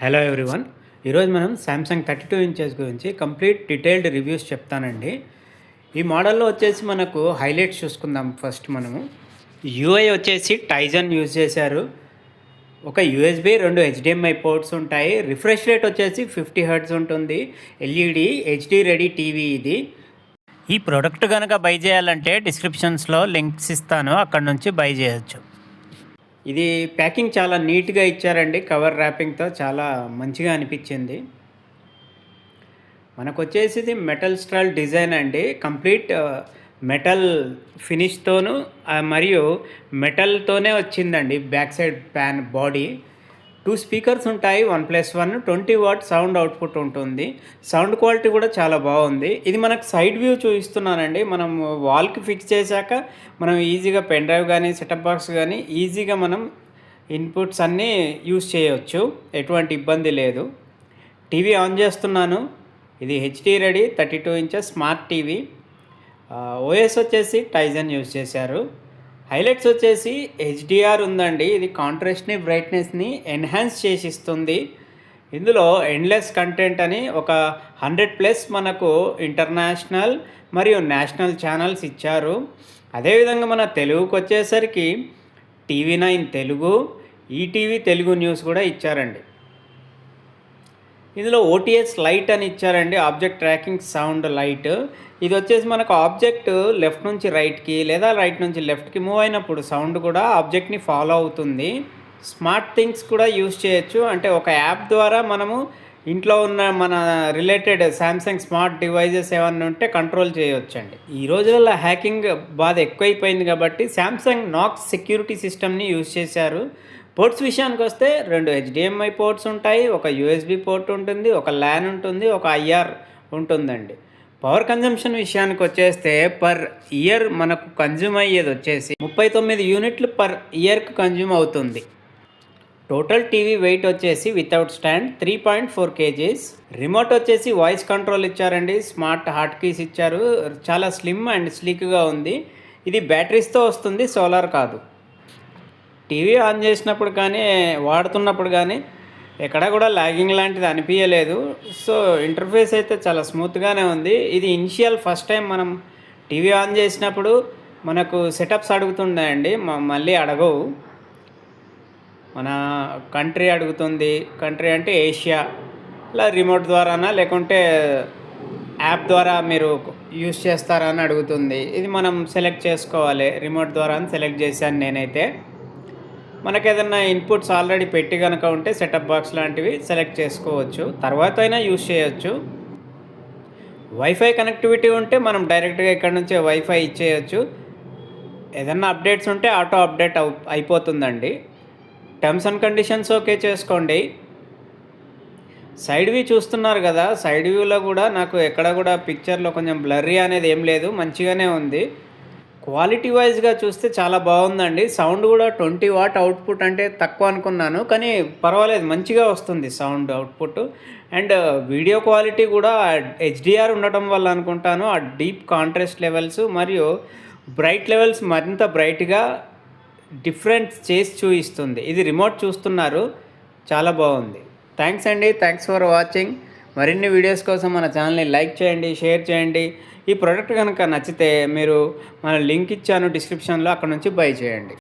Hello everyone. ఈరోజు మనం Samsung 32 inches గురించి కంప్లీట్ డీటెయిల్డ్ రివ్యూస్ చెప్తానండి. ఈ మోడల్లో వచ్చేసి మనకు హైలైట్స్ చూసుకుందాం. ఫస్ట్ మనము యూఐ వచ్చేసి టైజన్ యూజ్ చేశారు. ఒక యూఎస్బి, 2 హెచ్డిఎంఐ పోర్ట్స్ ఉంటాయి. రిఫ్రెష్ రేట్ వచ్చేసి 50 హెర్ట్జ్ ఉంటుంది. ఎల్ఈడి హెచ్డి రెడీ టీవీ ఇది. ఈ ప్రోడక్ట్ కనుక బై చేయాలంటే డిస్క్రిప్షన్స్లో లింక్స్ ఇస్తాను, అక్కడ నుంచి బై చేయొచ్చు. ఇది ప్యాకింగ్ చాలా నీట్గా ఇచ్చారండి. కవర్ ర్యాపింగ్తో చాలా మంచిగా అనిపించింది. మనకు వచ్చేసి ఇది మెటల్ స్ట్రాల్ డిజైన్ అండి. కంప్లీట్ మెటల్ ఫినిష్తోను మరియు మెటల్తోనే వచ్చిందండి. Back side pan body 2 speakers ఉంటాయి. 1+1 20 వాట్ సౌండ్ అవుట్పుట్ ఉంటుంది. సౌండ్ క్వాలిటీ కూడా చాలా బాగుంది. ఇది మనకు సైడ్ వ్యూ చూపిస్తున్నానండి. మనం వాల్కి ఫిక్స్ చేశాక మనం ఈజీగా పెన్ డ్రైవ్ కానీ సెటప్ బాక్స్ కానీ ఈజీగా మనం ఇన్పుట్స్ అన్నీ యూస్ చేయవచ్చు, ఎటువంటి ఇబ్బంది లేదు. టీవీ ఆన్ చేస్తున్నాను. ఇది HD ready 32 inches smart TV. OS వచ్చేసి టైజన్ యూజ్ చేశారు. హైలైట్స్ వచ్చేసి హెచ్డిఆర్ ఉందండి. ఇది కాంట్రాస్ట్ని బ్రైట్నెస్ని ఎన్హాన్స్ చేసిస్తుంది. ఇందులో ఎండ్లెస్ కంటెంట్ అని ఒక 100+ మనకు ఇంటర్నేషనల్ మరియు నేషనల్ ఛానల్స్ ఇచ్చారు. అదేవిధంగా మన తెలుగుకి వచ్చేసరికి TV9 Telugu, ETV Telugu news కూడా ఇచ్చారండి. ఇందులో ఓటీఎస్ లైట్ అని ఇచ్చారండి, ఆబ్జెక్ట్ ట్రాకింగ్ సౌండ్ లైట్. ఇది వచ్చేసి మనకు ఆబ్జెక్ట్ లెఫ్ట్ నుంచి రైట్కి లేదా రైట్ నుంచి లెఫ్ట్కి మూవ్ అయినప్పుడు సౌండ్ కూడా ఆబ్జెక్ట్ని ఫాలో అవుతుంది. స్మార్ట్ థింగ్స్ కూడా యూస్ చేయొచ్చు. అంటే ఒక యాప్ ద్వారా మనము ఇంట్లో ఉన్న మన రిలేటెడ్ శాంసంగ్ స్మార్ట్ డివైజెస్ ఏమన్నా ఉంటే కంట్రోల్ చేయొచ్చండి. ఈ రోజులలో హ్యాకింగ్ బాధ ఎక్కువైపోయింది కాబట్టి శాంసంగ్ నాక్స్ సెక్యూరిటీ సిస్టమ్ని యూజ్ చేశారు. పోర్ట్స్ విషయానికి వస్తే 2 హెచ్డిఎంఐ పోర్ట్స్ ఉంటాయి, ఒక యూఎస్బి పోర్ట్ ఉంటుంది, ఒక ల్యాన్ ఉంటుంది, ఒక ఐఆర్ ఉంటుందండి. పవర్ కన్జంప్షన్ విషయానికి వచ్చేస్తే పర్ ఇయర్ మనకు కన్జ్యూమ్ అయ్యేది వచ్చేసి 39 యూనిట్లు పర్ ఇయర్కి కన్జ్యూమ్ అవుతుంది. టోటల్ టీవీ వెయిట్ వచ్చేసి వితౌట్ స్టాండ్ 3.4 kgs. రిమోట్ వచ్చేసి వాయిస్ కంట్రోల్ ఇచ్చారండి. స్మార్ట్ హాట్ కీస్ ఇచ్చారు. చాలా స్లిమ్ అండ్ స్లీక్గా ఉంది. ఇది బ్యాటరీస్తో వస్తుంది, సోలార్ కాదు. టీవీ ఆన్ చేసినప్పుడు కానీ వాడుతున్నప్పుడు కానీ ఎక్కడ కూడా లాగింగ్ లాంటిది అనిపించలేదు. సో ఇంటర్ఫేస్ అయితే చాలా స్మూత్గానే ఉంది. ఇది ఇనిషియల్ ఫస్ట్ టైం మనం టీవీ ఆన్ చేసినప్పుడు మనకు సెటప్స్ అడుగుతుండేయండి, మళ్ళీ అడగవు. మన కంట్రీ అడుగుతుంది. కంట్రీ అంటే ఏషియా. ఇలా రిమోట్ ద్వారానా లేకుంటే యాప్ ద్వారా మీరు యూస్ చేస్తారా అని అడుగుతుంది. ఇది మనం సెలెక్ట్ చేసుకోవాలి. రిమోట్ ద్వారా అని సెలెక్ట్ చేశాను నేనైతే. మనకు ఏదైనా ఇన్పుట్స్ ఆల్రెడీ పెట్టి కనుక ఉంటే సెటప్ బాక్స్ లాంటివి సెలెక్ట్ చేసుకోవచ్చు, తర్వాత అయినా యూస్ చేయొచ్చు. వైఫై కనెక్టివిటీ ఉంటే మనం డైరెక్ట్గా ఇక్కడ నుంచే వైఫై ఇచ్చేయచ్చు. ఏదన్నా అప్డేట్స్ ఉంటే ఆటో అప్డేట్ అయిపోతుందండి. టర్మ్స్ అండ్ కండిషన్స్ ఓకే చేసుకోండి. సైడ్ వ్యూ చూస్తున్నారు కదా, సైడ్ వ్యూలో కూడా నాకు ఎక్కడ కూడా పిక్చర్లో కొంచెం బ్లర్రీ అనేది ఏం లేదు, మంచిగానే ఉంది. క్వాలిటీ వైజ్గా చూస్తే చాలా బాగుందండి. సౌండ్ కూడా 20 వాట్ అవుట్పుట్ అంటే తక్కువ అనుకున్నాను, కానీ పర్వాలేదు, మంచిగా వస్తుంది sound output. And video quality కూడా హెచ్డిఆర్ ఉండటం వల్ల అనుకుంటాను ఆ డీప్ కాంట్రాస్ట్ లెవెల్స్ మరియు బ్రైట్ లెవెల్స్ మరింత బ్రైట్గా డిఫరెంట్ చేసి చూపిస్తుంది. ఇది రిమోట్ చూస్తున్నారు, చాలా బాగుంది. థ్యాంక్స్ అండి, థ్యాంక్స్ ఫర్ వాచింగ్. మరిన్ని వీడియోస్ కోసం మన ఛానల్ని లైక్ చేయండి, షేర్ చేయండి. ఈ ప్రోడక్ట్ కనుక నచ్చితే మీరు మన లింక్ ఇచ్చాను డిస్క్రిప్షన్లో, అక్కడ నుంచి బై చేయండి.